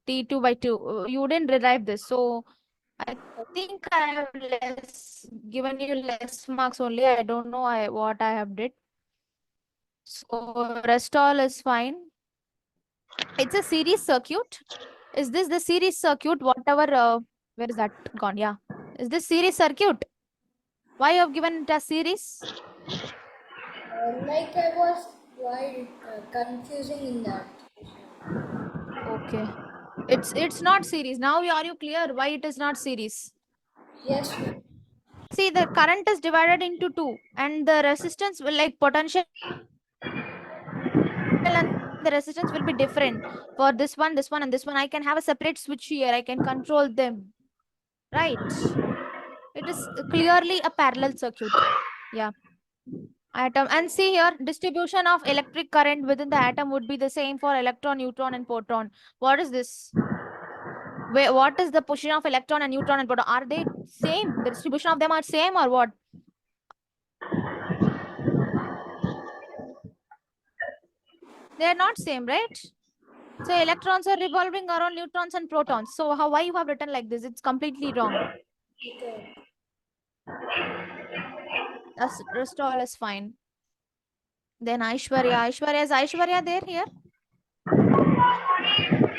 T2 by 2. You didn't derive this. So I think I have given you less marks only. I don't know what I have did. So rest all is fine. It's a series circuit. Is this the series circuit? Whatever, where is that gone? Yeah. Is this series circuit? Why you have given it as series? Like I was quite confusing in that. Okay. It's not series. Now are you clear why it is not series? Yes, ma'am. See, the current is divided into two, and the resistance will like potential and the resistance will be different for this one, and this one. I can have a separate switch here. I can control them. Right. It is clearly a parallel circuit. Yeah. Atom. And see here, distribution of electric current within the atom would be the same for electron, neutron, and proton. What is this? What is the position of electron and neutron and proton? Are they same? The distribution of them are same or what? They are not same, right? So electrons are revolving around neutrons and protons. So why you have written like this? It's completely wrong. Okay. Rest all is fine. Then Aishwarya. Is Aishwarya there here?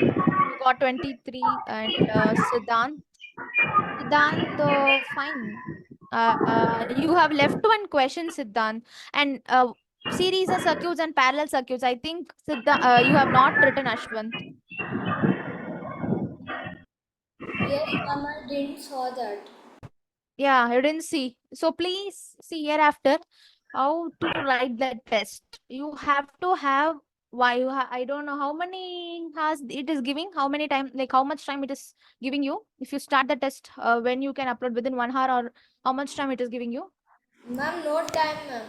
You got 23 and Siddhant. Siddhant, fine. You have left one question, Siddhant. And series and circuits and parallel circuits. I think you have not written Ashwant. Yes, ma'am, I didn't saw that. Yeah, you didn't see. So please see hereafter how to write that test. You have to have why I don't know how many has it is giving, how many time, like how much time it is giving you. If you start the test, when you can upload within 1 hour, or how much time it is giving you. Ma'am, no time, ma'am.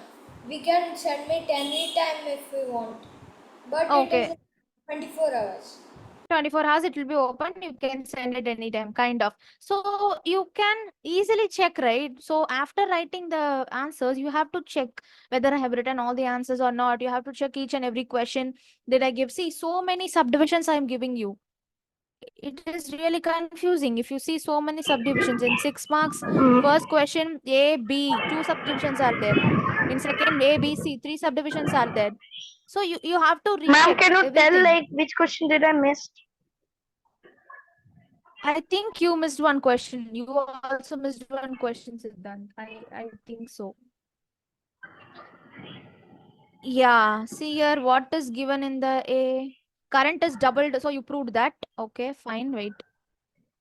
We can submit any time if we want. But it is Okay. 24 hours. 24 hours it will be open, you can send it anytime, kind of. So you can easily check, right? So after writing the answers, you have to check whether I have written all the answers or not. You have to check each and every question. Did I give? See, so many subdivisions I am giving you. It is really confusing. If you see so many subdivisions in 6 marks, first question A, B, two subdivisions are there. In second, A, B, C, three subdivisions are there. So you have to Ma'am, recheck can you tell everything. like which question did I miss? I think you missed one question. You also missed one question, Siddhant. I think so. Yeah, see here what is given in the A. Current is doubled, so you proved that. Okay, fine, wait.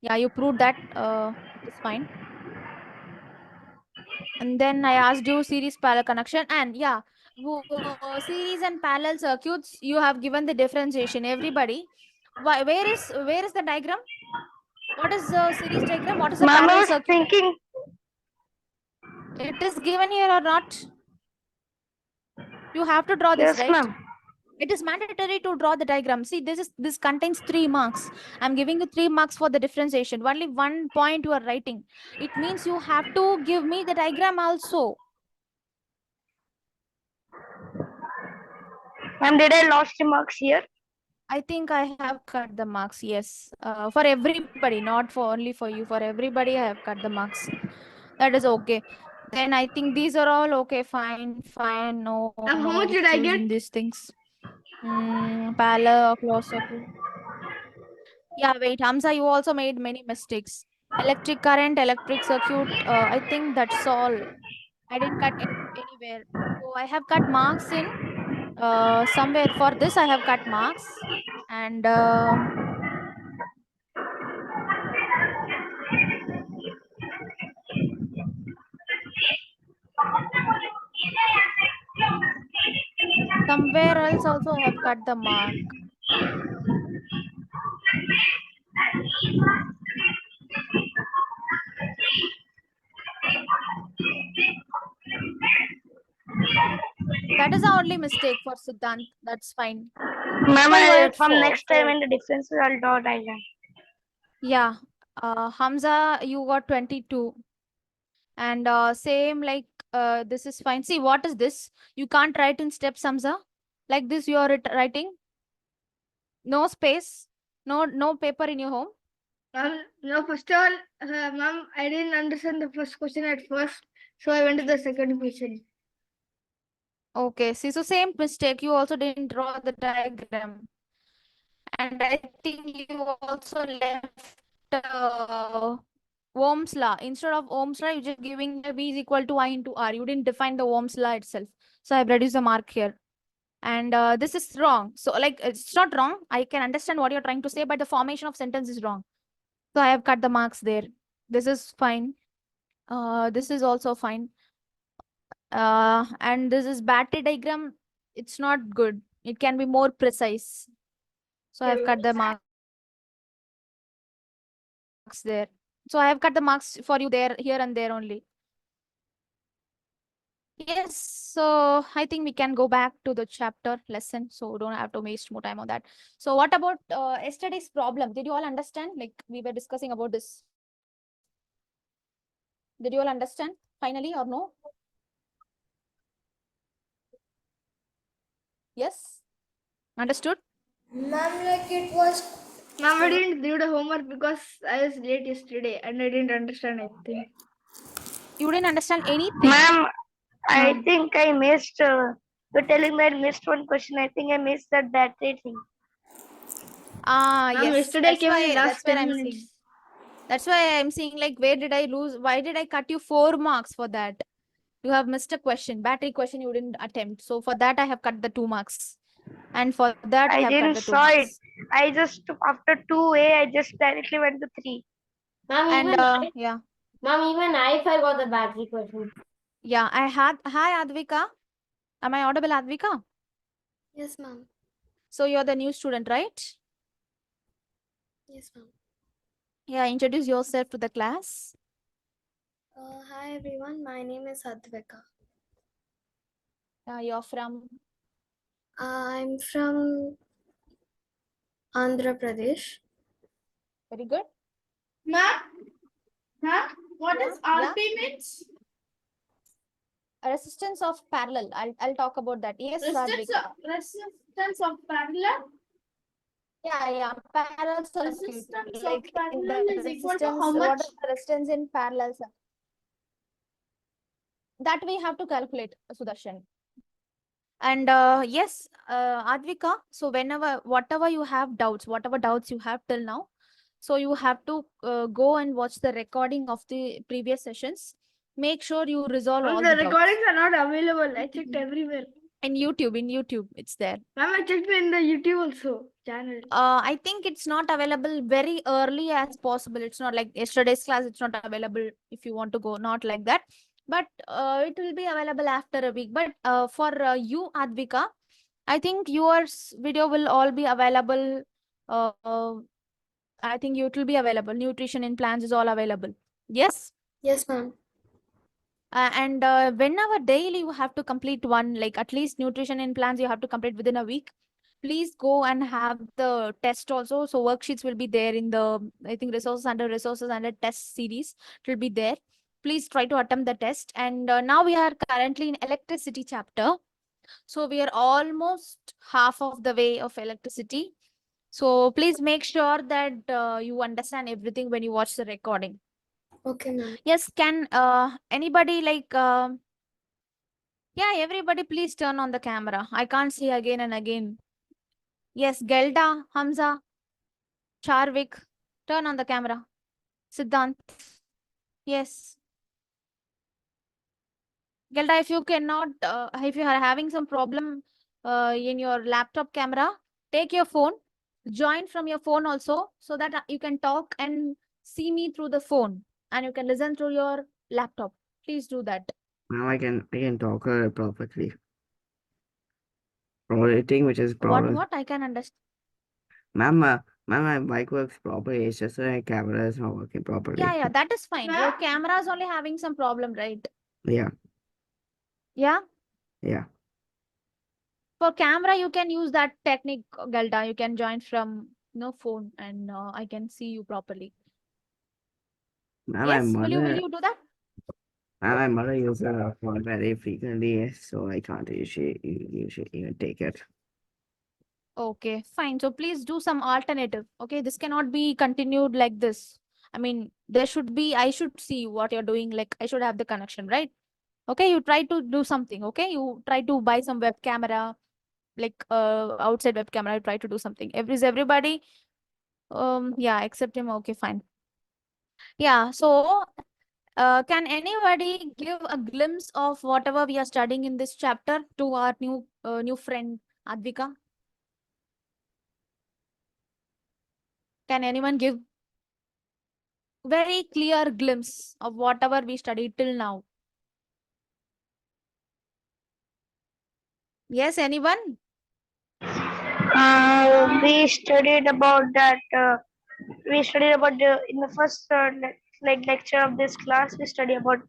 Yeah, you proved that. It is fine. And then I asked you series parallel connection, and yeah, series and parallel circuits, you have given the differentiation. Everybody, where is the diagram? What is the series diagram? What is the Ma'am, I parallel was circuit? thinking. It is given here or not? You have to draw this, Yes, right? ma'am. It is mandatory to draw the diagram. See, this contains 3 marks. I'm giving you 3 marks for the differentiation. Only 1 point you are writing. It means you have to give me the diagram also. Ma'am, did I lost the marks here? I think I have cut the marks. Yes, for everybody, not for only for you. For everybody, I have cut the marks. That is okay. Then I think these are all okay. Fine, fine. No, How no much did I issues get? in these things. Parallel, close circuit. Yeah, wait, Hamza, you also made many mistakes. Electric current, electric circuit. I think that's all. I didn't cut anywhere. So I have cut marks in somewhere. For this, I have cut marks. And somewhere else also I have cut the mark. That is the only mistake for Siddhant. That's fine. Ma'am, So you are at from four. next time Four. in the differences, I'll draw a diagram. Yeah. Hamza, you got 22. And same like this is fine. See, what is this? You can't write in steps, Hamza. Like this, you are writing. No space. No paper in your home? No, first of all, ma'am, I didn't understand the first question at first, so I went to the second question. Okay, see, so same mistake. You also didn't draw the diagram. And I think you also left Ohm's law. Instead of Ohm's law, you're just giving the V is equal to I into R. You didn't define the Ohm's law itself. So I've reduced the mark here. And this is wrong. So like, it's not wrong. I can understand what you're trying to say, but the formation of sentence is wrong. So I have cut the marks there. This is fine. This is also fine. And this is battery diagram. It's not good. It can be more precise. So I have cut the marks there. So I have cut the marks for you there, here and there only. Yes, so I think we can go back to the chapter lesson. So don't have to waste more time on that. So what about yesterday's problem? Did you all understand? Like we were discussing about this. Did you all understand finally or no? Yes? Understood? Ma'am, like it was. Ma'am, I didn't do the homework because I was late yesterday and I didn't understand anything. You didn't understand anything? Ma'am, I Hmm. think I missed. You're telling that I missed one question. I think I missed that battery thing. Ah, Ma'am, yes. yesterday That's came in the why last 10 I'm minutes. seeing. That's why I'm seeing like where did I lose? Why did I cut you 4 marks for that? You have missed a question. Battery question you didn't attempt. So for that I have cut the 2 marks. And for that I I have cut didn't the 2 saw it. marks. I just after 2A, I just directly went to 3. Ma'am, And even yeah. ma'am, even I forgot the battery question. Yeah, I had. Hi, Advika. Am I audible, Advika? Yes, ma'am. So you're the new student, right? Yes, ma'am. Yeah, introduce yourself to the class. Hi, everyone. My name is Advika. You're from. I'm from Andhra Pradesh. Very good. Ma'am, what Yeah, is yeah. RP means? Resistance of parallel. I'll talk about that. Yes, Advika. Resistance of parallel. Yeah, parallel circuit. Resistance of Like in parallel the is equal to resistance, how what much? is the resistance in parallel circuit? That we have to calculate, Sudarshan. And yes, Advika, so whatever you have doubts, whatever doubts you have till now, so you have to go and watch the recording of the previous sessions. Make sure you resolve all The the doubts. recordings are not available. I checked everywhere. In YouTube, it's there. Ma'am, I checked in the YouTube also channel. I think it's not available very early as possible. It's not like yesterday's class, it's not available if you want to go, not like that. But it will be available after a week. But for you, Advika, I think your video will all be available. I think it will be available. Nutrition in plans is all available. Yes. Yes, ma'am. And whenever daily you have to complete one, like at least nutrition in plans you have to complete within a week. Please go and have the test also. So worksheets will be there in the, I think resources under test series. It will be there. Please try to attempt the test. And now we are currently in electricity chapter. So we are almost half of the way of electricity. So please make sure that you understand everything when you watch the recording. Okay, ma'am. Yes, can anybody like yeah, everybody please turn on the camera. I can't see again and again. Yes, Gelda, Hamza, Charvik, turn on the camera. Siddhant. Yes. Gelda, if you cannot, if you are having some problem in your laptop camera, take your phone, join from your phone also, so that you can talk and see me through the phone and you can listen through your laptop. Please do that. Now I can talk perfectly. Everything which is What problem. I can understand. Ma'am, my mic works properly. It's just my camera is not working properly. Yeah, that is fine. Your camera is only having some problem, right? Yeah, Yeah. yeah. For camera, you can use that technique, Gelda. You can join from phone and I can see you properly. Ma'am, Yes, will you do that? my mother uses her phone very frequently, so I can't usually even take it. Okay, fine. So please do some alternative. Okay, this cannot be continued like this. I mean, there should be, I should see what you're doing. Like, I should have the connection, right? Okay, you try to do something. Okay, you try to buy some web camera, like outside web camera. You try to do something. Is everybody? Yeah, except him. Okay, fine. Yeah. So, can anybody give a glimpse of whatever we are studying in this chapter to our new friend Advika? Can anyone give very clear glimpse of whatever we studied till now? Yes, anyone? We studied about that. We studied about in the first lecture of this class. We study about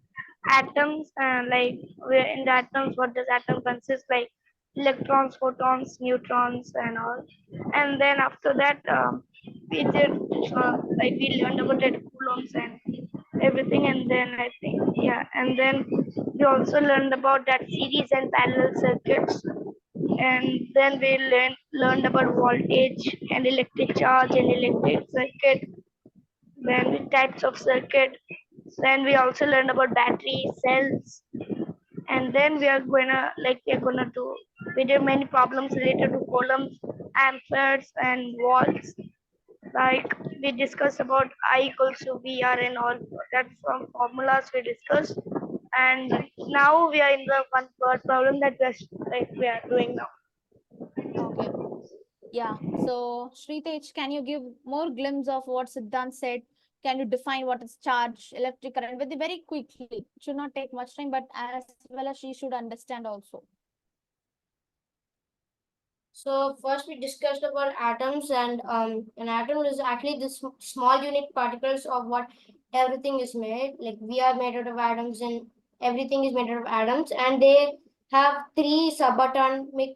atoms and like in the atoms, what does atom consist, like electrons, photons, neutrons, and all. And then after that, we did like we learned about that coulombs and everything. And then I think and then we also learned about that series and parallel circuits. And then we learned about voltage and electric charge and electric circuit, then the types of circuit. Then we also learned about battery cells. And then we're gonna do, we did many problems related to coulombs, amperes, and volts. Like we discussed about I equals to VR and all that, from formulas we discussed. And now we are in the one word problem that we are doing now. Okay. Yeah. So, Sritej, can you give more glimpse of what Siddhant said? Can you define what is charge, electric current, very quickly? It should not take much time, but as well as she should understand also. So first we discussed about atoms, and an atom is actually the small unit particles of what everything is made. Like we are made out of atoms, and everything is made out of atoms, and they have three subatomic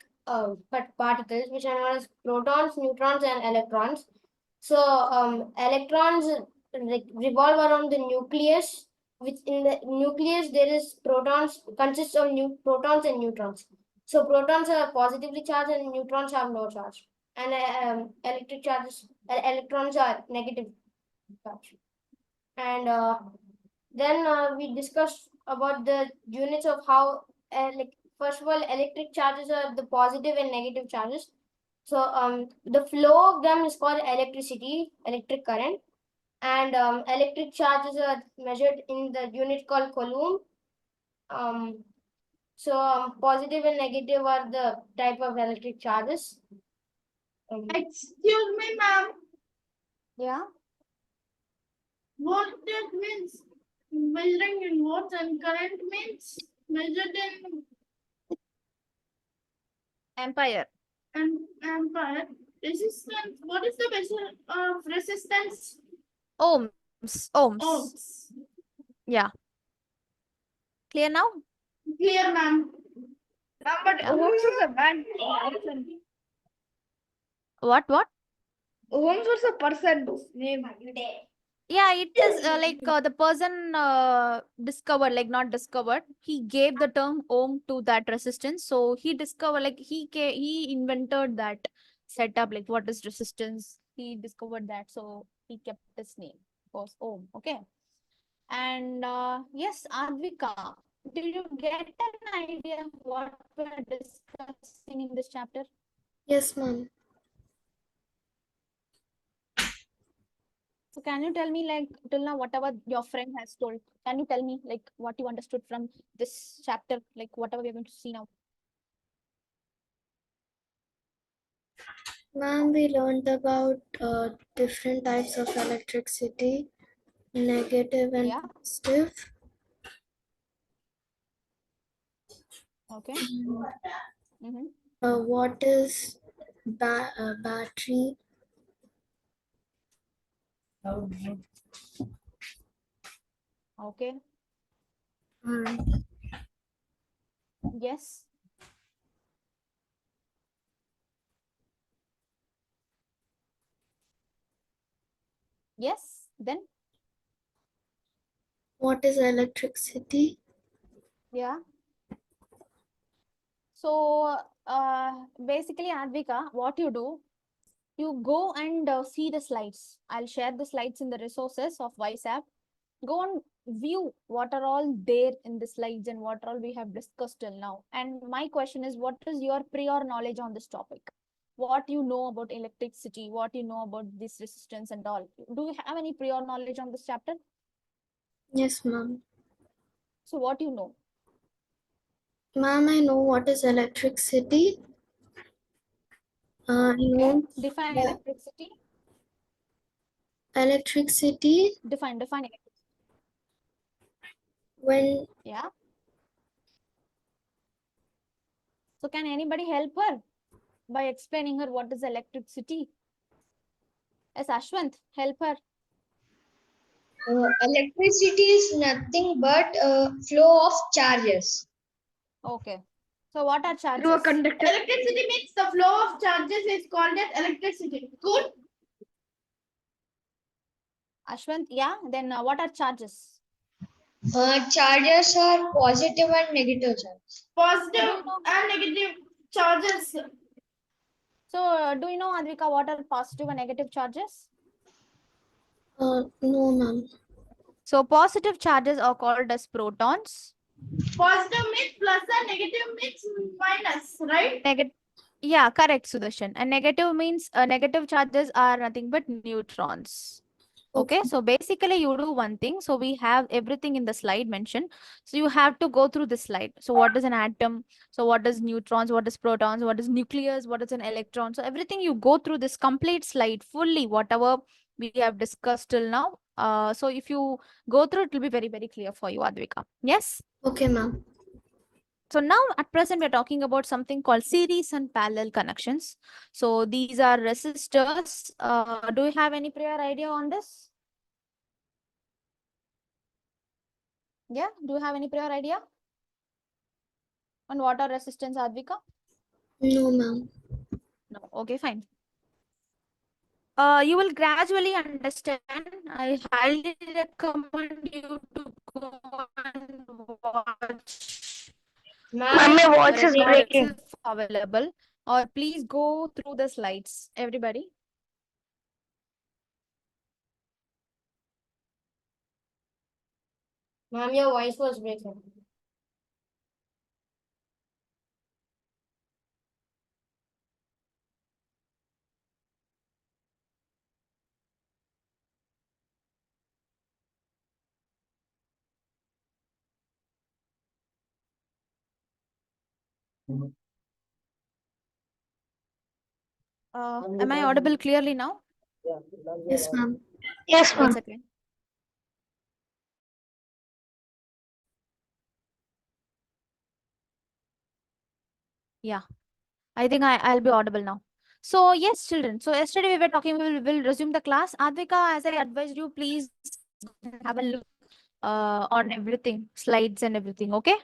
particles, which are known as protons, neutrons, and electrons. So electrons revolve around the nucleus, which in the nucleus there is protons, consists of protons and neutrons. So protons are positively charged and neutrons have no charge. And electric charges, electrons are negative charge. And then we discussed about the units of how, first of all, electric charges are the positive and negative charges. So the flow of them is called electricity, electric current. And electric charges are measured in the unit called coulomb. So positive and negative are the type of electric charges. Excuse me, ma'am. Yeah. Voltage means measuring in volts, and current means measured in Empire. ampere. Resistance. What is the measure of resistance? Ohms. Ohms. Ohms. Yeah. Clear now? Clear, ma'am. But Yeah. ohms was a man. What? Ohms was a person's name. Yeah, it is the person discovered, like not discovered. He gave the term ohm to that resistance. So he discovered, like he invented that setup, like what is resistance. He discovered that, so he kept his name was ohm. Okay. And yes, Advika, did you get an idea of what we're discussing in this chapter? Yes, ma'am. So can you tell me, like, till now, whatever your friend has told, can you tell me, like, what you understood from this chapter, like, whatever we're going to see now? Ma'am, we learned about different types of electricity, negative and Yeah. positive. Okay. What is battery? Okay. Yes. Yes. Then. What is electricity? Yeah. So basically, Advika, what you do, you go and see the slides. I'll share the slides in the resources of WhatsApp. Go and view what are all there in the slides and what all we have discussed till now. And my question is, what is your prior knowledge on this topic? What you know about electricity, what you know about this resistance and all. Do you have any prior knowledge on this chapter? Yes, ma'am. So what you know? Ma'am, I know what is electricity. I Okay. know Define the electricity. electricity Define electricity. when Yeah. So can anybody help her by explaining her what is electricity? Yes, Ashwant, help her. Electricity is nothing but flow of charges. Okay. So what are Through a charges? conductor. Electricity means the flow of charges is called as electricity. Good. Ashwant, yeah. Then what are charges? Charges are positive and negative charges. Positive and negative charges. So do you know, Advika, what are positive and negative charges? no, ma'am. So positive charges are called as protons. Positive means plus and negative means minus, right? Yeah, correct, Sudarshan. And negative means negative charges are nothing but neutrons. Okay, so basically you do one thing. So we have everything in the slide mentioned. So you have to go through this slide. So what is an atom? So what is neutrons? What is protons? What is nucleus? What is an electron? So everything you go through this complete slide fully, whatever we have discussed till now. So if you go through, it will be very, very clear for you, Advika. Yes? Okay, ma'am. So now at present, we're talking about something called series and parallel connections. So these are resistors. Do you have any prior idea on this? Yeah, do you have any prior idea on what are resistance, Advika? No, ma'am. No. Okay, fine. You will gradually understand. I highly recommend you to go and watch. Ma'am, my voice is breaking. If available, or please go through the slides, everybody. Ma'am, your voice was breaking. Am I audible clearly now? Yes, ma'am. Yes, One ma'am. second. Yeah, I think I'll be audible now. So yes, children. So yesterday we were talking, we'll resume the class. Advika, as I advised you, please have a look on everything, slides and everything, okay?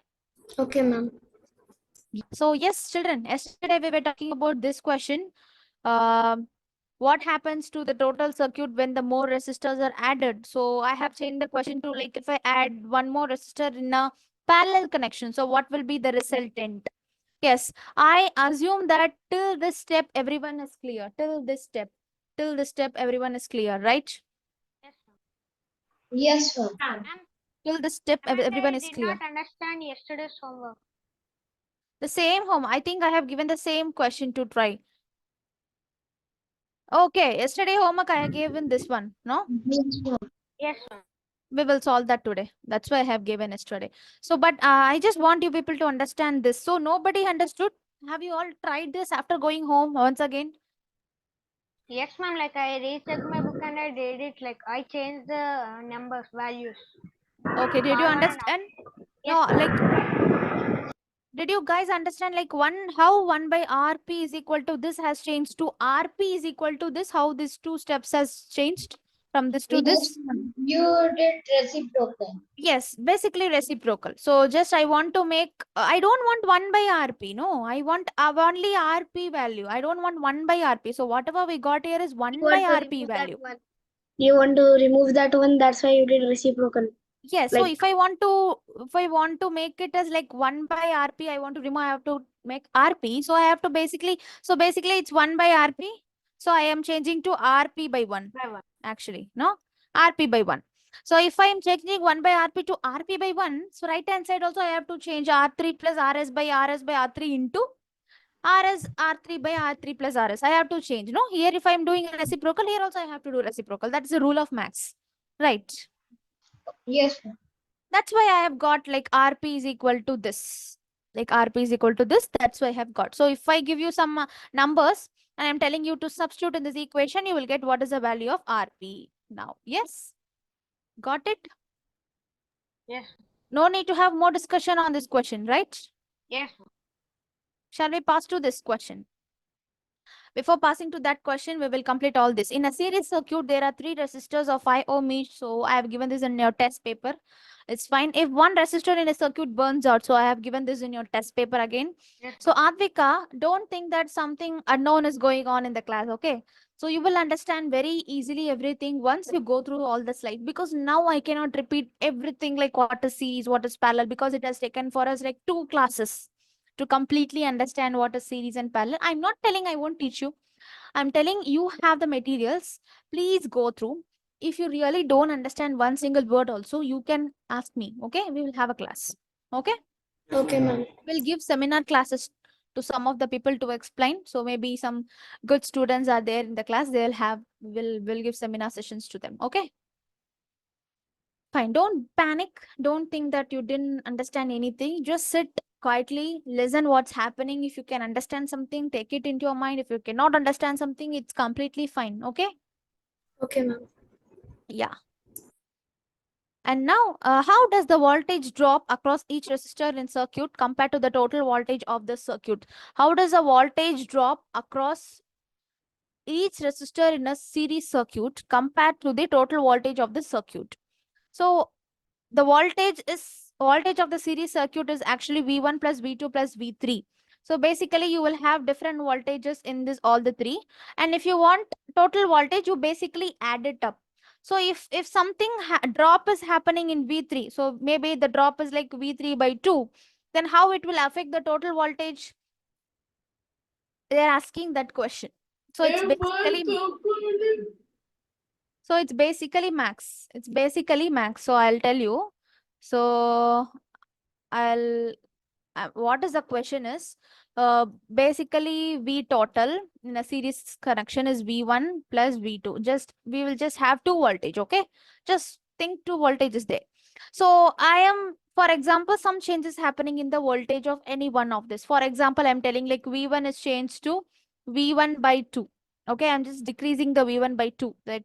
Okay, ma'am. So yes, children, yesterday we were talking about this question. What happens to the total circuit when the more resistors are added? So I have changed the question to like if I add one more resistor in a parallel connection, so what will be the resultant? Yes, I assume that till this step everyone is clear. Till this step everyone is clear, right? Yes, ma'am. Till this step everyone is clear. Understand yesterday's homework. The same home. I think I have given the same question to try. Okay, yesterday homework I gave in this one, no? Yes, ma'am. Yes, ma'am. We will solve that today. That's why I have given yesterday. So, but I just want you people to understand this. So nobody understood. Have you all tried this after going home once again? Yes, ma'am. Like I rechecked my book and I did it. Like I changed the numbers, values. Okay, did you R1 and understand? Yes, No, ma'am. like, did you guys understand like how 1 by RP is equal to this has changed to RP is equal to this? How these two steps has changed from this to Yes, this? ma'am. You did reciprocal. Yes, basically reciprocal. So just I want to make, I don't want 1 by RP. No, I want only RP value. I don't want 1 by RP. So whatever we got here is 1 by RP value. You want to remove that one. That's why you did reciprocal. Yes. So Like- if I want to make it as like 1 by RP, I want to remove, I have to make RP. So I have to basically it's 1 by RP. So I am changing to RP by 1. Actually, no? RP by 1. So if I am changing 1 by RP to RP by 1, so right hand side also I have to change R3 plus RS by R3 into RS R3 by R3 plus RS. I have to change. No, here if I am doing a reciprocal, here also I have to do reciprocal. That's the rule of maths. Right. Yes, ma'am. That's why I have got like RP is equal to this. Like RP is equal to this. That's why I have got. So if I give you some numbers and I'm telling you to substitute in this equation, you will get what is the value of RP now. Yes. Got it? Yes. No need to have more discussion on this question, right? Yes. Shall we pass to this question? Before passing to that question, we will complete all this. In a series circuit, there are 3 resistors of 5 ohm each. So I have given this in your test paper. It's fine. If one resistor in a circuit burns out, so I have given this in your test paper again. Yes. So Advika, don't think that something unknown is going on in the class, okay? So you will understand very easily everything once you go through all the slides, because now I cannot repeat everything like what is series, what is parallel, because it has taken for us like 2 classes to completely understand what is series and parallel. I'm not telling I won't teach you. I'm telling you have the materials. Please go through. If you really don't understand one single word also, you can ask me. Okay, we will have a class. Okay, Okay, ma'am. we'll give seminar classes to some of the people to explain. So maybe some good students are there in the class. We'll give seminar sessions to them. Okay, fine. Don't panic. Don't think that you didn't understand anything. Just sit quietly, listen what's happening. If you can understand something, take it into your mind. If you cannot understand something, it's completely fine. Okay. Okay, ma'am. Yeah. And now, how does the voltage drop across each resistor in circuit compared to the total voltage of the circuit? How does the voltage drop across each resistor in a series circuit compared to the total voltage of the circuit? So the voltage of the series circuit is actually V1 plus V2 plus V3. So basically you will have different voltages in this all the 3. And if you want total voltage, you basically add it up. So if something drop is happening in V3, so maybe the drop is like V3 by 2, then how it will affect the total voltage? They're asking that question. So it's basically max. It's basically max. So I'll tell you. So I'll what is the question is basically V total in a series connection is V1 plus V2. We will just have 2 voltage. Okay, just think 2 voltage is there. So I am, for example, some changes happening in the voltage of any one of this. For example, I'm telling like V1 is changed to V1 by 2. Okay, I'm just decreasing the V1 by 2, that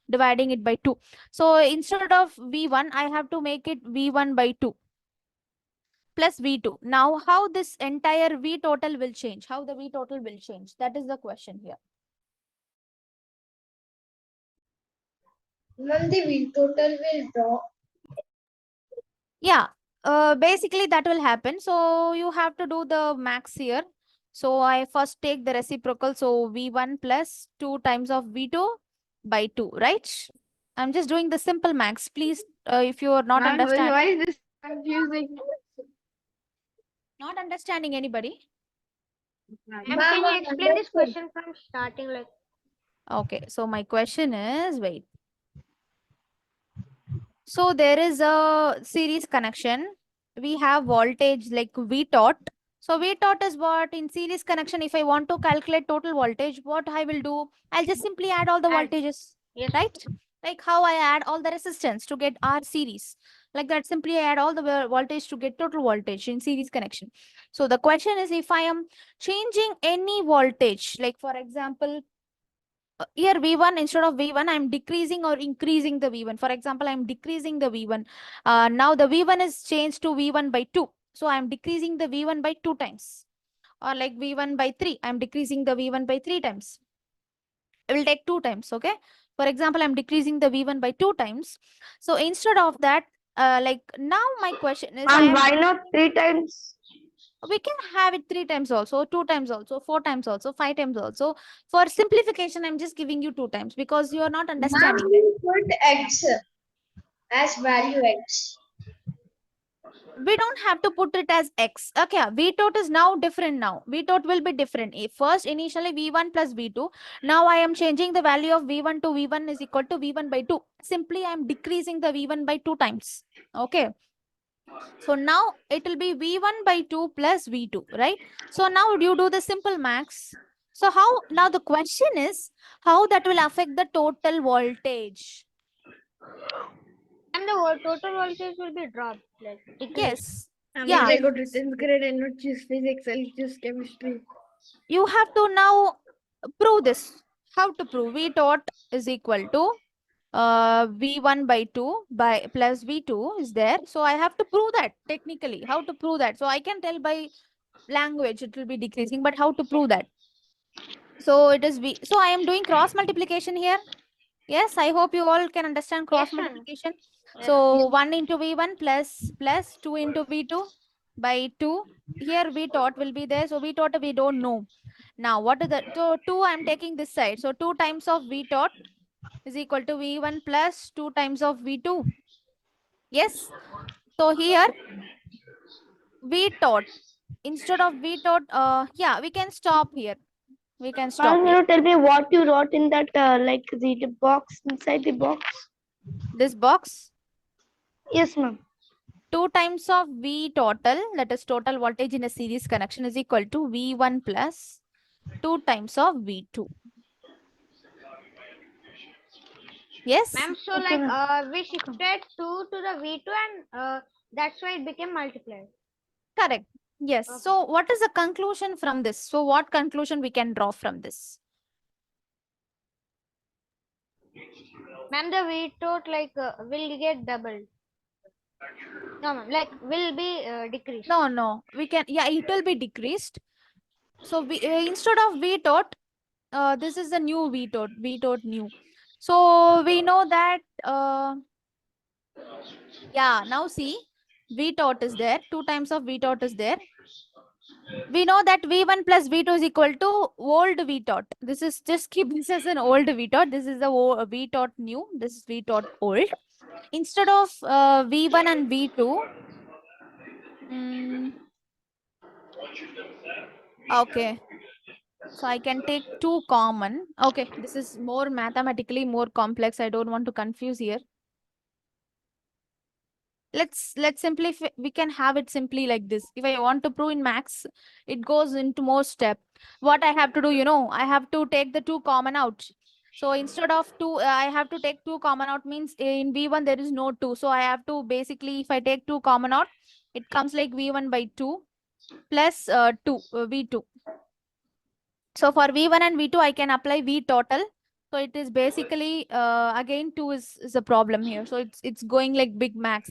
dividing it by 2. So instead of V1, I have to make it V1 by 2 plus V2. Now, how this entire V total will change? How the V total will change? That is the question here. Ma'am, the V total will drop. Yeah, basically that will happen. So you have to do the max here. So I first take the reciprocal. So V1 plus 2 times of V2 by 2, right? I'm just doing the simple max. Please, if you are not Ma'am, understanding. why is this confusing? Not understanding anybody? Ma'am, Can you I explain this understood. question from starting? Like, Okay, so my question is, wait. So there is a series connection. We have voltage like V tot. So V tot is what in series connection. If I want to calculate total voltage, what I will do, I'll just simply add all the Add. voltages, yes. right? Like how I add all the resistance to get R series. Like that, simply I add all the voltage to get total voltage in series connection. So the question is, if I am changing any voltage, like for example, here V1, instead of V1, I'm decreasing or increasing the V1. For example, I'm decreasing the V1. Now the V1 is changed to V1 by 2. So I'm decreasing the V1 by 2 times. Or like V1 by 3, I'm decreasing the V1 by 3 times. It will take 2 times, okay? For example, I'm decreasing the V1 by 2 times. So instead of that, like now my question is, And why not 3 times? we can have it 3 times also, 2 times also, 4 times also, 5 times also. For simplification, I'm just giving you 2 times because you are not understanding. Ma'am, we put X as value X. We don't have to put it as X. Okay, V tot is now different now. V tot will be different. First, initially V1 plus V2. Now I am changing the value of V1 to V1 is equal to V1 by 2. Simply I am decreasing the V1 by 2 times. Okay. So now it will be V1 by 2 plus V2, right? So now you do the simple max. So how, now the question is, how that will affect the total voltage? And the total voltage will be dropped, like decreased. Yes. Means Yeah. I go to 10th grade and not choose physics, I'll choose chemistry. You have to now prove this. How to prove? V dot is equal to V1 by 2 by plus V2 is there. So I have to prove that technically. How to prove that? So I can tell by language it will be decreasing, but how to prove that? So it is V. So I am doing cross multiplication here. Yes, I hope you all can understand cross Yes, ma'am. multiplication. Yes. So 1 into V1 plus 2 into V2 by 2. Here V dot will be there. So V dot we don't know. Now what is the, so 2 I am taking this side. So 2 times of V dot is equal to V1 plus 2 times of V2. Yes. So here V dot, instead of V dot, yeah, we can stop here. We can stop Ma'am, here. you tell me what you wrote in that like the box inside the box? This box, Yes, ma'am. 2 times of V total, that is total voltage in a series connection, is equal to V1 plus 2 times of V2. Yes? Ma'am, so Okay, like we shifted 2 to the V2 and that's why it became multiplied. Correct. Yes. Okay. So what is the conclusion from this? So what conclusion we can draw from this? Ma'am, the V tot like will get doubled. No, ma'am, like will be decreased. No, we can, yeah, it will be decreased. So we, instead of V dot, this is the new V dot new. So we know that, yeah, now see, V dot is there, 2 times of V dot is there. We know that V1 plus V2 is equal to old V dot. This is, just keep this as an old V dot. This is the V dot new. This is V dot old. Instead of V1 and V2, okay. So I can take 2 common. Okay, this is more mathematically more complex. I don't want to confuse here. Let's simplify. We can have it simply like this. If I want to prove in max, it goes into more step. What I have to do, I have to take the 2 common out. So instead of 2, I have to take 2 common out, means in V1 there is no 2. So I have to basically, if I take 2 common out, it comes like V1 by 2 plus 2, V2. So for V1 and V2, I can apply V total. So it is basically, again, 2 is a problem here. So it's going like big max.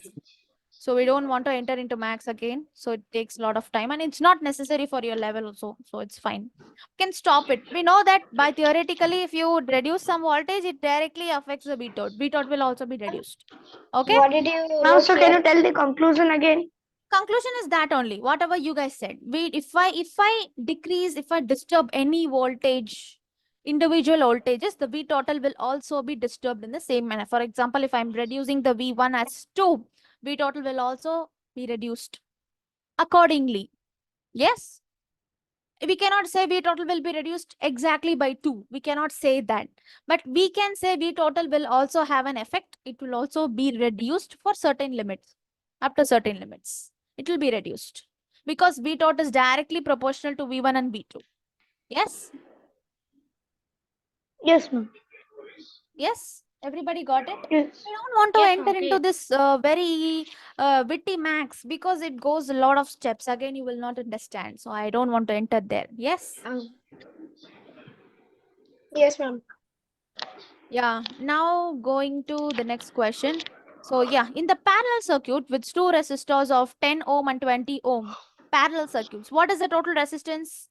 So we don't want to enter into max again. So it takes a lot of time and it's not necessary for your level also. So it's fine. We can stop it. We know that by theoretically, if you reduce some voltage, it directly affects the V tot. V tot will also be reduced. Okay. What did you Now, wrote so can here? you tell the conclusion again? Conclusion is that only, whatever you guys said. If I decrease, if I disturb any voltage, individual voltages, the V total will also be disturbed in the same manner. For example, if I'm reducing the V1 as 2, V total will also be reduced accordingly. Yes. We cannot say V total will be reduced exactly by 2. We cannot say that. But we can say V total will also have an effect. It will also be reduced for certain limits. Up to certain limits, it will be reduced. Because V tot is directly proportional to V1 and V2. Yes? Yes, ma'am. Yes? Everybody got it? Yes. I don't want to Yes, enter ma'am, into clear. this very witty max because it goes a lot of steps. Again, you will not understand. So I don't want to enter there. Yes? Yes, ma'am. Yeah. Now going to the next question. So yeah, in the parallel circuit with 2 resistors of 10 ohm and 20 ohm, parallel circuits, what is the total resistance?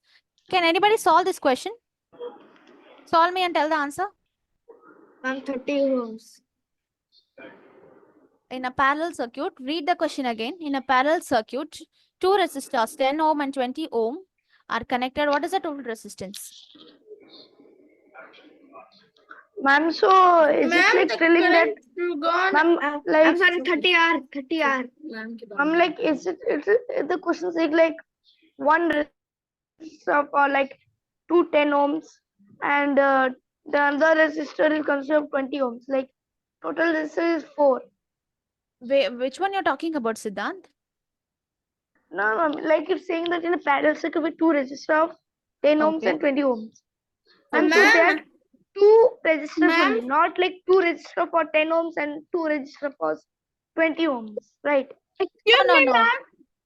Can anybody solve this question? Solve me and tell the answer. 130 ohms. In a parallel circuit, read the question again. In a parallel circuit, 2 resistors, 10 ohm and 20 ohm, are connected. What is the total resistance? Ma'am, so is it like the telling that, current gone. ma'am, I'm like, sorry, 30 hour, 30 hour. ma'am, like, is the question saying like one resistor or like 210 ohms and the other resistor is consist of 20 ohms, like total resistor is 4. Which one you're talking about, Siddhant? No, ma'am, like it's saying that in a parallel circuit with two resistors of 10 ohms Okay. and 20 ohms. And And so there are ma'am, two resistors Ma'am? only, not like two resistors for 10 ohms and two resistors for 20 ohms, right? excuse No, me, no. ma'am.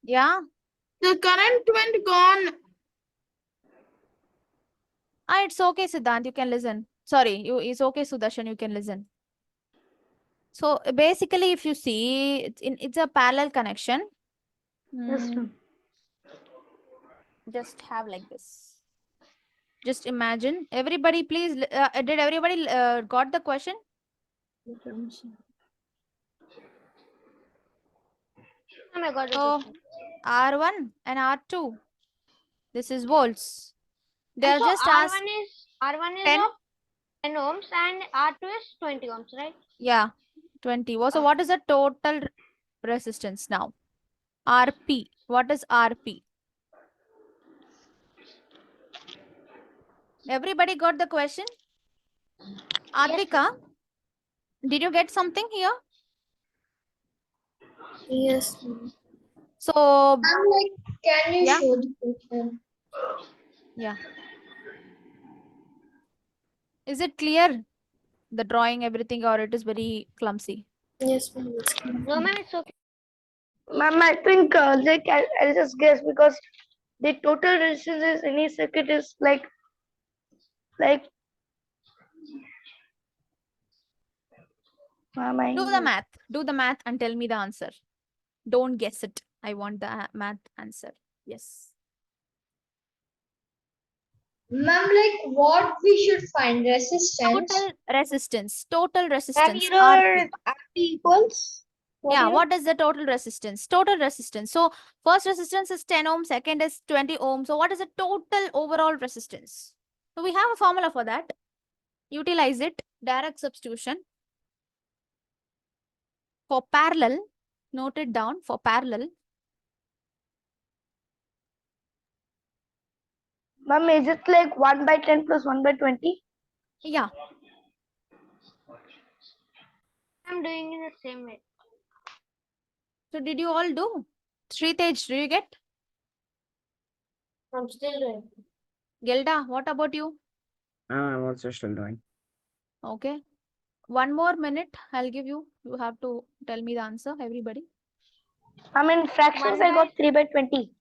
Yeah. The current went gone. It's okay, Siddhant. You can listen. Sorry, it's okay, Sudarshan. You can listen. So basically, if you see, it's a parallel connection. Yes, ma'am. Just have like this. Just imagine. Everybody, please. Did everybody got the question? Oh my god, So R1 and R2. This is volts. They and are so just asked R1 is 10. of 10 ohms and R2 is 20 ohms, right? Yeah, 20. So what is the total resistance now? RP. What is RP? Everybody got the question? Advika, did you get something here? Yes, ma'am. So, I'm like, can you yeah. show the question? Yeah. Is it clear? The drawing, everything, or it is very clumsy? Yes, ma'am. Yes, ma'am. No, ma'am, it's okay. Ma'am, I think like I'll just guess because the total resistance in each circuit is like ma'am, Do the math. Do the math and tell me the answer. Don't guess it. I want the math answer. Yes. Ma'am, like what we should find? Resistance. Total resistance. Total Ma'am, resistance. your RP. RP equals? Yeah, what is the total resistance? Total resistance. So first resistance is 10 ohms, second is 20 ohms. So what is the total overall resistance? So we have a formula for that. Utilize it. Direct substitution. For parallel, note it down. For parallel, Ma'am, is it like 1 by 10 plus 1 by 20? yeah. I'm doing it the same way. So did you all do? Sritej, do you get? I'm still doing. Gelda, what about you? I'm also still doing. Okay. One more minute, I'll give you. You have to tell me the answer, everybody. I mean, fractions, I got 3 by 20.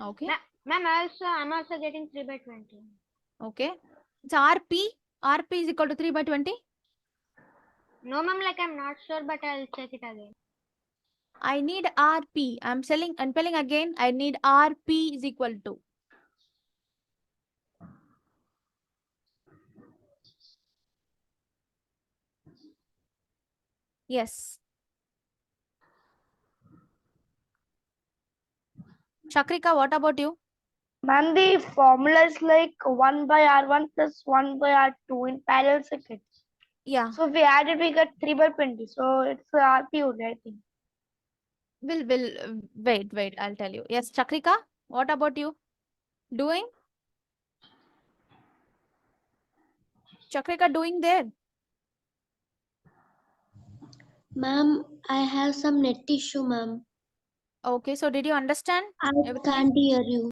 Okay. Ma'am, I'm also getting 3 by 20. Okay. It's RP. RP is equal to 3 by 20. No, ma'am, like I'm not sure, but I'll check it again. I need RP. I'm telling again. I need RP is equal to. Yes. Chakrika, what about you? Ma'am, the formula is like 1 by R1 plus 1 by R2 in parallel circuit. Yeah. So if we add it, we get 3 by 20. So it's RP only, I think. Will wait. I'll tell you. Yes, Chakrika, what about you? Doing? Chakrika doing there? Ma'am, I have some net issue, ma'am. Okay, so did you understand I everything? can't hear you.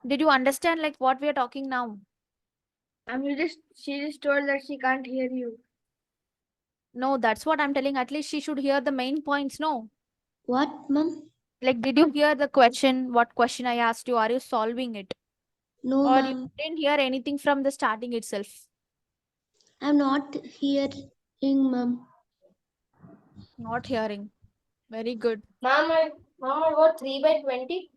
Did you understand like what we are talking now? She just told that she can't hear you. No, that's what I'm telling. At least she should hear the main points. No. What, ma'am? Like, did you hear the question? What question I asked you? Are you solving it? No, Or you ma'am. didn't hear anything from the starting itself? I'm not hearing, ma'am. Not hearing. Very good. Ma'am, I got 3 by 20.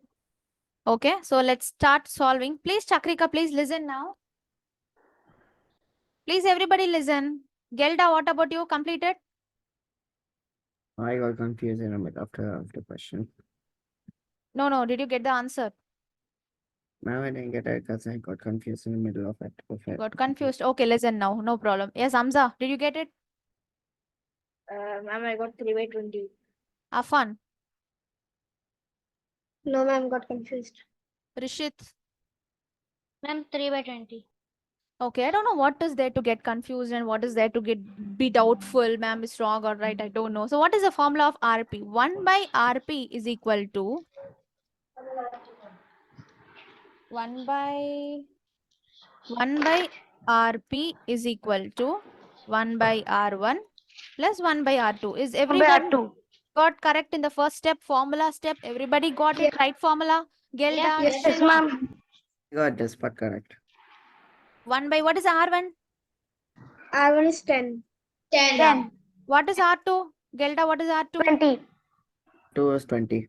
Okay, so let's start solving. Please, Chakrika, please listen now. Please, everybody listen. Gelda, what about you? Completed? I got confused in a bit after the question. No. Did you get the answer? Ma'am, I didn't get it because I got confused in the middle of it. Got confused. Okay, listen now. No problem. Yes, Hamza, did you get it? Ma'am, I got 3/20. Have fun. No, ma'am, got confused. Rishit. Ma'am, 3/20. Okay, I don't know what is there to get confused and what is there to be doubtful. Ma'am is wrong or right. I don't know. So what is the formula of RP? 1 by RP is equal to 1 by RP is equal to 1 by R1 plus 1 by R2. Is 1 by everyone R2. got correct in the first step, formula step? Everybody got it right formula? Gelda, Yes, Yes, Rishit. ma'am. I got this part correct. 1 by what is R1? R1 is 10. 10. What is R2? Gelda, what is R2? 20. 2 is 20.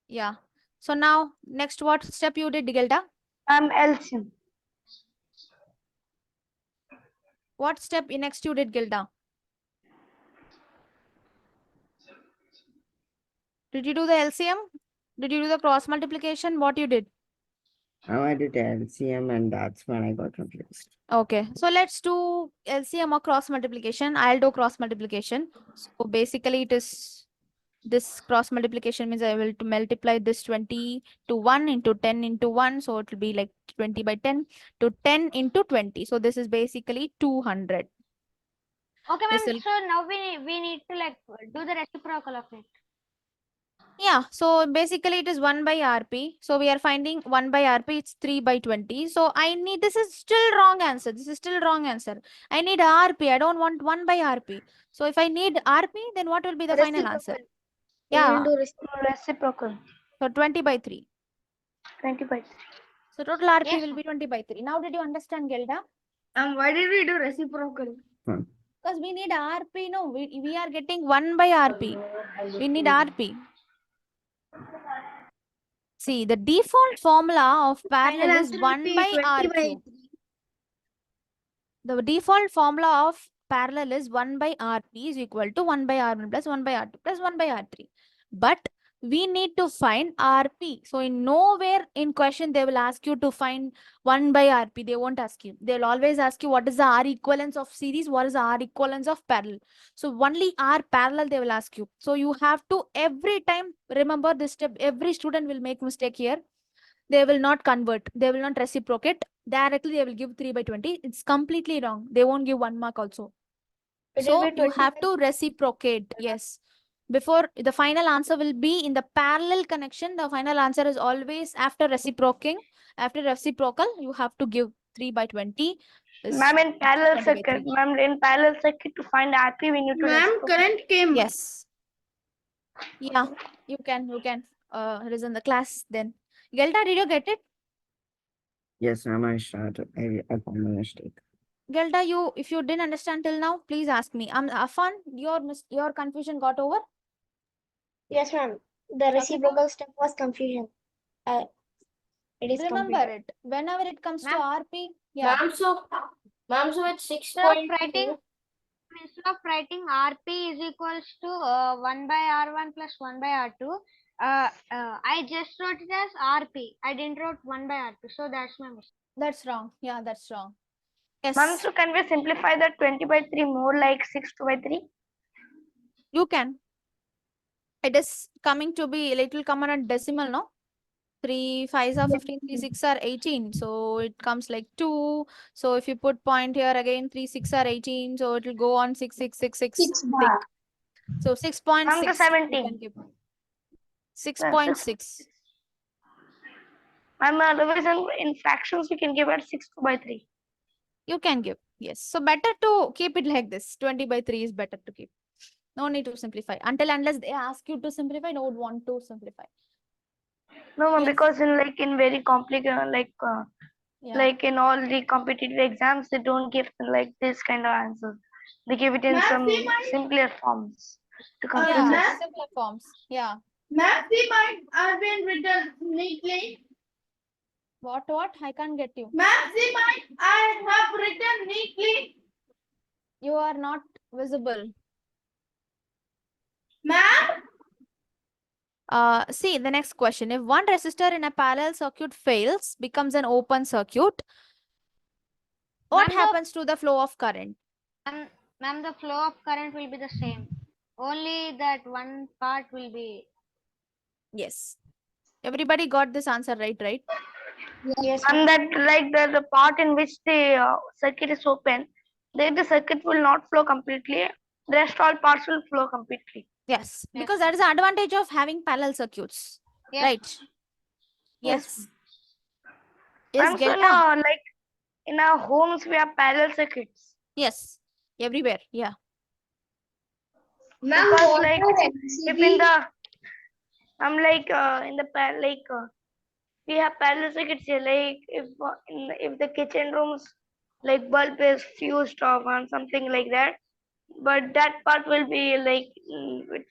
Yeah. So now, next what step you did, Gelda? LCM. What step next you did, Gilda? Did you do the LCM? Did you do the cross multiplication? What you did? Now I did LCM and that's when I got confused. Okay, so let's do LCM or cross multiplication. I'll do cross multiplication. So basically it is this cross multiplication means I will to multiply this 20 to 1 into 10 into 1. So it will be like 20 by 10 to 10 into 20. So this is basically 200. Okay, This ma'am. will So now we need to like do the reciprocal of it. Yeah, so basically it is 1 by RP. So we are finding 1 by RP, it's 3 by 20. So I need, this is still wrong answer. This is still wrong answer. I need RP. I don't want 1 by RP. So if I need RP, then what will be the final answer? Reciprocal. Yeah, We'll do Reciprocal. so 20 by 3. 20 by 3. So total RP Yes, will be 20 by 3. Now did you understand, Gelda? Why did we do reciprocal? Because we need RP, no, we are getting 1 by RP. We need RP. See, the default formula of parallel is 1 by R cube. The default formula of parallel is 1 by RP is equal to 1 by R1 plus 1 by R2 plus 1 by R3. But we need to find RP. So in nowhere in question they will ask you to find 1 by RP. They won't ask you. They will always ask you what is the R equivalence of series, what is the R equivalence of parallel. So only R parallel they will ask you. So you have to every time remember this step. Every student will make mistake here. They will not convert. They will not reciprocate. Directly they will give 3 by 20. It's completely wrong. They won't give 1 mark also. So you have to reciprocate. Yes. Before the final answer will be in the parallel connection. The final answer is always after reciprocating. After reciprocal, you have to give 3 by 20. Ma'am, in parallel 20 by circuit, 3. ma'am, in parallel circuit to find RP, we need to Ma'am, reciprocate. current came. Yes. Yeah, you can listen the class then. Gelda, did you get it? Yes, ma'am, I started. I found a mistake. Gelda, if you didn't understand till now, please ask me. Afan, your confusion got over? Yes, ma'am. The reciprocal step was confusion. It is Remember completed. it. Whenever it comes to Ma'am. RP, yeah. Ma'am, so it's Instead of writing RP is equals to 1 by R1 plus 1 by R2, I just wrote it as RP. I didn't wrote 1 by R2, so that's my mistake. That's wrong. Yeah, that's wrong. Yes, Ma'am, so can we simplify that 20 by 3 more like 6 2 by 3? you can. It is coming to be, it will come on a decimal, no? 3 5s are 15, 3 6 are 18. So it comes like 2. So if you put point here again, 3 6 are 18. So it will go on 6 6 6 6. 6 bar. So 6.6. Ma'am, to You 17. can give 6.6. Ma'am, otherwise in fractions we can give it 6 2 by 3. You can give. Yes. So better to keep it like this. 20 by 3 is better to keep. No need to simplify. Unless they ask you to simplify, don't want to simplify. No, ma'am, Yes. because in very complicated Yeah. like in all the competitive exams, they don't give like this kind of answers. They give it in some simpler forms to confuse Yeah, us. simpler forms. Yeah. Ma'am, see mine are being written neatly. What? I can't get you. Ma'am, see mine I have written neatly. You are not visible. Ma'am, See the next question. If one resistor in a parallel circuit fails, becomes an open circuit, what Ma'am, happens to the flow of current? Ma'am, the flow of current will be the same. Only that one part will be. Yes. Everybody got this answer right? Yes. And that like the part in which the circuit is open, there the circuit will not flow completely. The rest all parts will flow completely. Yes. Because that is the advantage of having parallel circuits. Yes. Right. Yes. Yes, And so Gelta. now, like in our homes, we have parallel circuits. Yes. Everywhere. Yeah. Ma'am, Because what like are if in the I'm like in the we have parallel circuits here. Like if the kitchen rooms like bulb is fused off or something like that, but that part will be like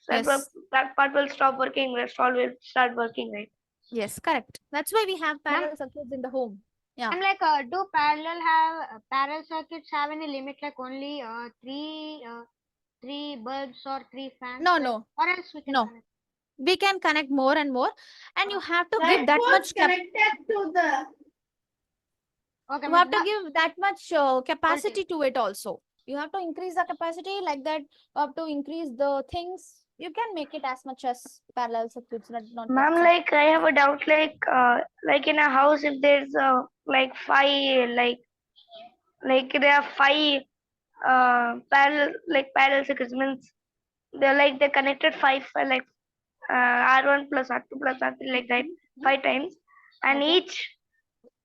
Yes. that part will stop working. Rest all will start working, right? Yes, correct. That's why we have parallel circuits in the home. Yeah. I'm like, do parallel circuits have any limit? Like only three bulbs or three fans? No, like, no. Or else we can No. connect. We can connect more and more, and you have to give Light that poles much connected to the. Okay, you ma'am. have to give that much capacity to it also. You have to increase the capacity like that. You have to increase the things. You can make it as much as parallel circuits, not Ma'am, that. like I have a doubt. Like in a house, if there's like five like there are five parallel circuits means they're connected like R1 plus R2 plus R3 like that 5 times, and each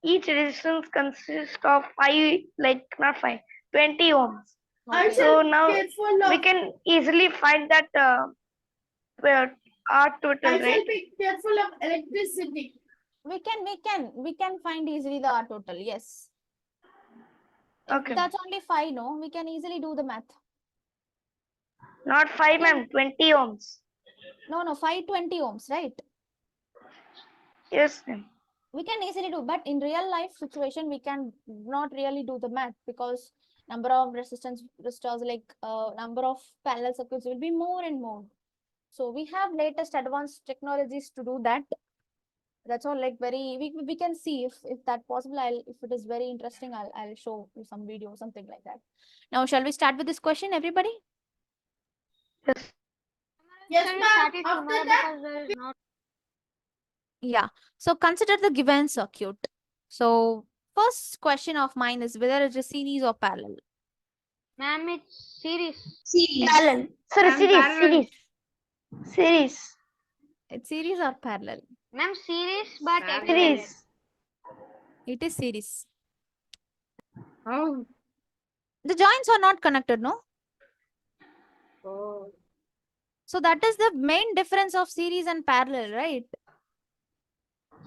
resistance consists of 5 like not 5 20 ohms. Okay. So now Careful we of. can easily find that R total, I right? shall be careful of electricity. We can find easily the R total. Yes. If Okay. that's only 5, no, we can easily do the math. Not 5 ma'am, 20 ohms. No, 520 ohms, right? Yes ma'am. We can easily do, but in real life situation, we can not really do the math because number of resistors, like number of parallel circuits will be more and more. So we have latest advanced technologies to do that. That's all. Like we can see if that possible. If it is very interesting, I'll show you some video, something like that. Now, shall we start with this question, everybody? Yes. Yes, Shall we ma'am. start it After tomorrow that, because there is not. Yeah. So consider the given circuit. So first question of mine is whether it is series or parallel. Ma'am, it's series. Parallel. Sorry, series. It's series or parallel? Ma'am, series, but Series. It is series. oh, The joints are not connected, no? So that is the main difference of series and parallel, right?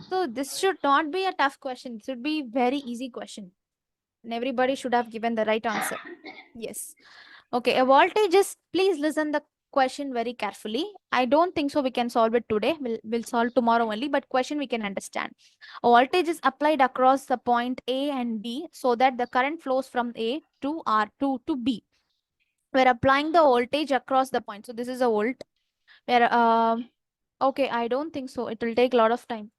So this should not be a tough question. It should be very easy question. And everybody should have given the right answer. Yes. Okay, a voltage is, please listen the question very carefully. I don't think so we can solve it today. We'll solve tomorrow only, but question we can understand. A voltage is applied across the point A and B so that the current flows from A to R2 to B. We're applying the voltage across the point. So this is a volt. Where okay, I don't think so. It will take a lot of time.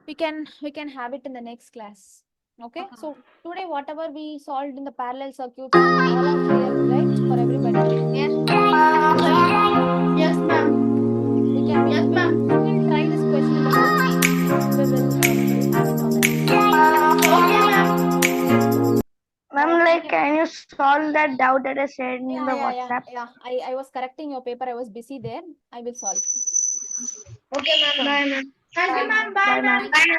We can have it in the next class. Okay. So today whatever we solved in the parallel circuits, all are clear, right? For everybody. Yes. yes, ma'am. We can Yes, ma'am. we'll try this question in the home. We will have it on the next. Okay, ma'am. Ma'am, like can you solve that doubt that I said in the WhatsApp? Yeah. I was correcting your paper. I was busy there. I will solve. Okay, ma'am. Bye ma'am. Thank you, ma'am. Bye, Bye ma'am. ma'am.